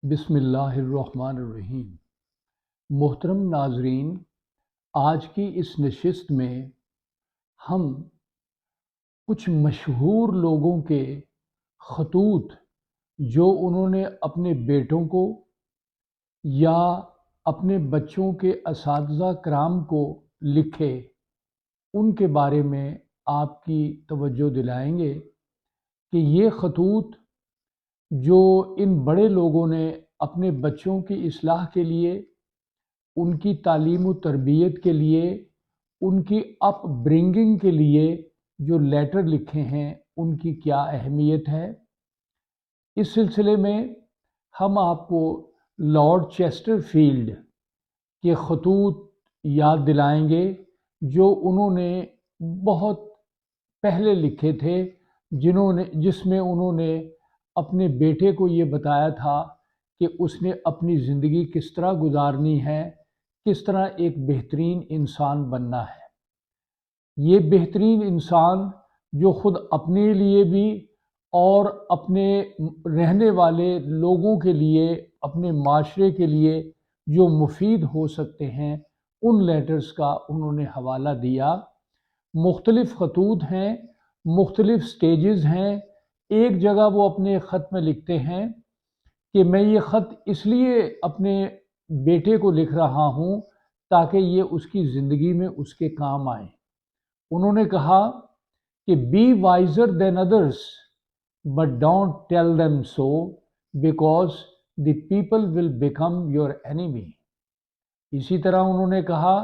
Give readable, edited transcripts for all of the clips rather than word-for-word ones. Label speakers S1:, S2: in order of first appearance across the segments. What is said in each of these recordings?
S1: بسم اللہ الرحمن الرحیم۔ محترم ناظرین، آج کی اس نشست میں ہم کچھ مشہور لوگوں کے خطوط جو انہوں نے اپنے بیٹوں کو یا اپنے بچوں کے اساتذہ کرام کو لکھے، ان کے بارے میں آپ کی توجہ دلائیں گے کہ یہ خطوط جو ان بڑے لوگوں نے اپنے بچوں کی اصلاح کے لیے، ان کی تعلیم و تربیت کے لیے، ان کی اپ برنگنگ کے لیے جو لیٹر لکھے ہیں، ان کی کیا اہمیت ہے۔ اس سلسلے میں ہم آپ کو لارڈ چیسٹر فیلڈ کے خطوط یاد دلائیں گے جو انہوں نے بہت پہلے لکھے تھے، جس میں انہوں نے اپنے بیٹے کو یہ بتایا تھا کہ اس نے اپنی زندگی کس طرح گزارنی ہے، کس طرح ایک بہترین انسان بننا ہے۔ یہ بہترین انسان جو خود اپنے لیے بھی اور اپنے رہنے والے لوگوں کے لیے، اپنے معاشرے کے لیے جو مفید ہو سکتے ہیں، ان لیٹرز کا انہوں نے حوالہ دیا۔ مختلف خطوط ہیں، مختلف سٹیجز ہیں۔ ایک جگہ وہ اپنے خط میں لکھتے ہیں کہ میں یہ خط اس لیے اپنے بیٹے کو لکھ رہا ہوں تاکہ یہ اس کی زندگی میں اس کے کام آئے۔ انہوں نے کہا کہ be wiser than others but don't tell them so because the people will become your enemy۔ اسی طرح انہوں نے کہا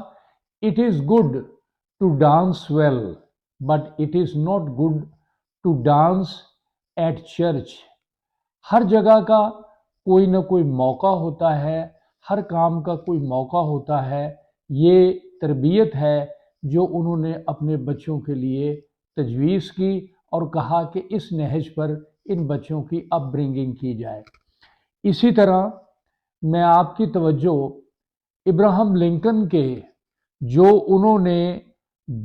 S1: it is good to dance well but it is not good to dance at church۔ ہر جگہ کا کوئی نہ کوئی موقع ہوتا ہے، ہر کام کا کوئی موقع ہوتا ہے۔ یہ تربیت ہے جو انہوں نے اپنے بچوں کے لیے تجویز کی اور کہا کہ اس نہج پر ان بچوں کی اپ برنگنگ کی جائے۔ اسی طرح میں آپ کی توجہ ابراہم لنکن کے، جو انہوں نے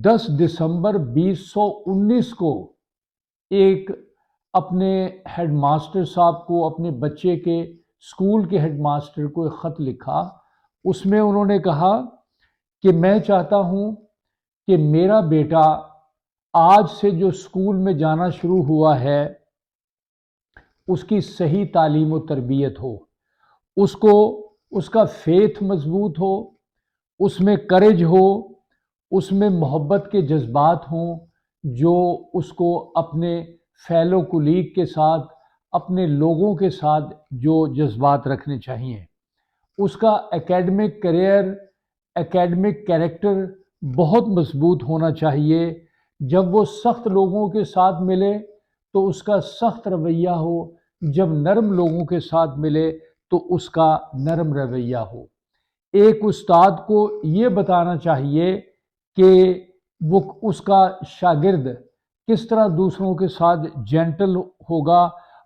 S1: 10 دسمبر 1919 کو ایک اپنے ہیڈ ماسٹر صاحب کو، اپنے بچے کے اسکول کے ہیڈ ماسٹر کو ایک خط لکھا۔ اس میں انہوں نے کہا کہ میں چاہتا ہوں کہ میرا بیٹا آج سے جو اسکول میں جانا شروع ہوا ہے، اس کی صحیح تعلیم و تربیت ہو، اس کا فیتھ مضبوط ہو، اس میں کریج ہو، اس میں محبت کے جذبات ہوں جو اس کو اپنے فیلو کولیگ کے ساتھ، اپنے لوگوں کے ساتھ جو جذبات رکھنے چاہیے۔ اس کا ایکیڈمک کیریئر، ایکیڈمک کیریکٹر بہت مضبوط ہونا چاہیے۔ جب وہ سخت لوگوں کے ساتھ ملے تو اس کا سخت رویہ ہو، جب نرم لوگوں کے ساتھ ملے تو اس کا نرم رویہ ہو۔ ایک استاد کو یہ بتانا چاہیے کہ وہ اس کا شاگرد کس طرح دوسروں کے ساتھ جینٹل ہوگا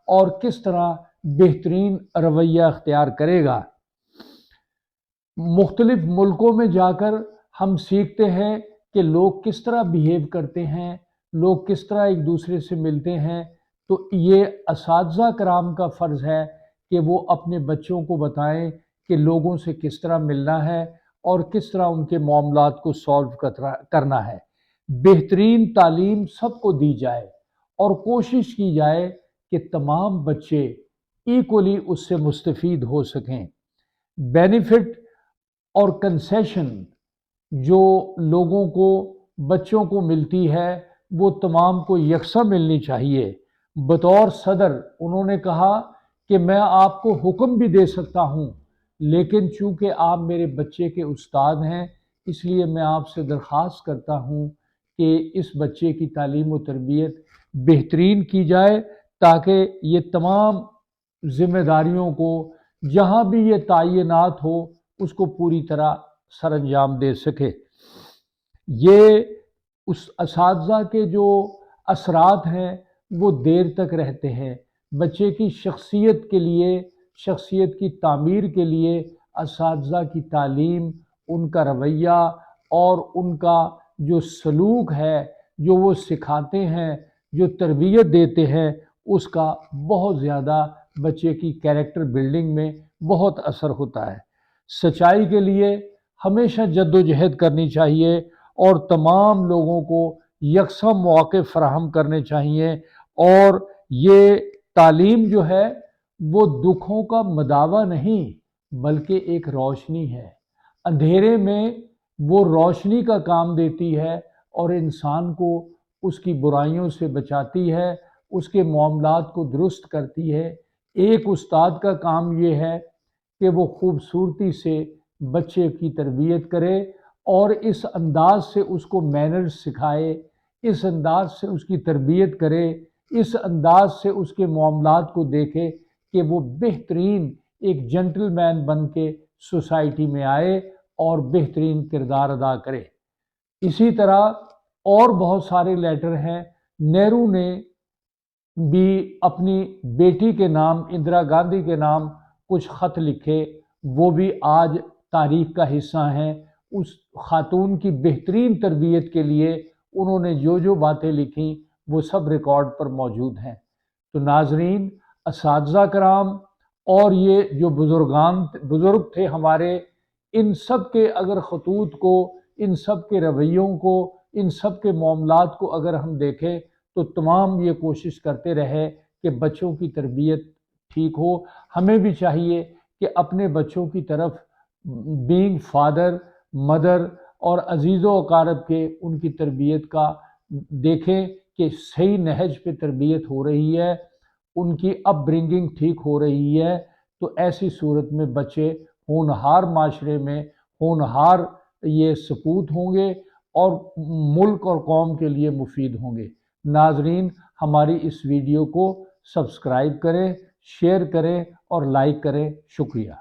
S1: اور کس طرح بہترین رویہ اختیار کرے گا۔ مختلف ملکوں میں جا کر ہم سیکھتے ہیں کہ لوگ کس طرح بیہیو کرتے ہیں، لوگ کس طرح ایک دوسرے سے ملتے ہیں۔ تو یہ اساتذہ کرام کا فرض ہے کہ وہ اپنے بچوں کو بتائیں کہ لوگوں سے کس طرح ملنا ہے اور کس طرح ان کے معاملات کو سالو کرنا ہے۔ بہترین تعلیم سب کو دی جائے اور کوشش کی جائے کہ تمام بچے ایکولی اس سے مستفید ہو سکیں۔ بینیفٹ اور کنسیشن جو لوگوں کو، بچوں کو ملتی ہے، وہ تمام کو یکساں ملنی چاہیے۔ بطور صدر انہوں نے کہا کہ میں آپ کو حکم بھی دے سکتا ہوں، لیکن چونکہ آپ میرے بچے کے استاد ہیں، اس لیے میں آپ سے درخواست کرتا ہوں کہ اس بچے کی تعلیم و تربیت بہترین کی جائے تاکہ یہ تمام ذمہ داریوں کو، جہاں بھی یہ تعینات ہو، اس کو پوری طرح سر انجام دے سکے۔ یہ اس اساتذہ کے جو اثرات ہیں وہ دیر تک رہتے ہیں۔ بچے کی شخصیت کے لیے، شخصیت کی تعمیر کے لیے اساتذہ کی تعلیم، ان کا رویہ اور ان کا جو سلوک ہے، جو وہ سکھاتے ہیں، جو تربیت دیتے ہیں، اس کا بہت زیادہ بچے کی کیریکٹر بلڈنگ میں بہت اثر ہوتا ہے۔ سچائی کے لیے ہمیشہ جد و جہد کرنی چاہیے اور تمام لوگوں کو یکساں مواقع فراہم کرنے چاہیے، اور یہ تعلیم جو ہے وہ دکھوں کا مداوع نہیں بلکہ ایک روشنی ہے۔ اندھیرے میں وہ روشنی کا کام دیتی ہے اور انسان کو اس کی برائیوں سے بچاتی ہے، اس کے معاملات کو درست کرتی ہے۔ ایک استاد کا کام یہ ہے کہ وہ خوبصورتی سے بچے کی تربیت کرے اور اس انداز سے اس کو مینرز سکھائے، اس انداز سے اس کی تربیت کرے، اس انداز سے اس کے معاملات کو دیکھے کہ وہ بہترین ایک جنٹل مین بن کے سوسائٹی میں آئے اور بہترین کردار ادا کرے۔ اسی طرح اور بہت سارے لیٹر ہیں۔ نہرو نے بھی اپنی بیٹی کے نام، اندرا گاندھی کے نام کچھ خط لکھے، وہ بھی آج تاریخ کا حصہ ہیں۔ اس خاتون کی بہترین تربیت کے لیے انہوں نے جو باتیں لکھیں وہ سب ریکارڈ پر موجود ہیں۔ تو ناظرین، اساتذہ کرام اور یہ جو بزرگ تھے ہمارے، ان سب کے اگر خطوط کو، ان سب کے رویوں کو، ان سب کے معاملات کو اگر ہم دیکھیں تو تمام یہ کوشش کرتے رہے کہ بچوں کی تربیت ٹھیک ہو۔ ہمیں بھی چاہیے کہ اپنے بچوں کی طرف بینگ فادر، مدر اور عزیز و اقارب کے ان کی تربیت کا دیکھیں کہ صحیح نہج پہ تربیت ہو رہی ہے، ان کی اپ برنگنگ ٹھیک ہو رہی ہے، تو ایسی صورت میں بچے ہونہار معاشرے میں ہونہار یہ سپوت ہوں گے اور ملک اور قوم کے لیے مفید ہوں گے۔ ناظرین، ہماری اس ویڈیو کو سبسکرائب کریں، شیئر کریں اور لائک کریں۔ شکریہ۔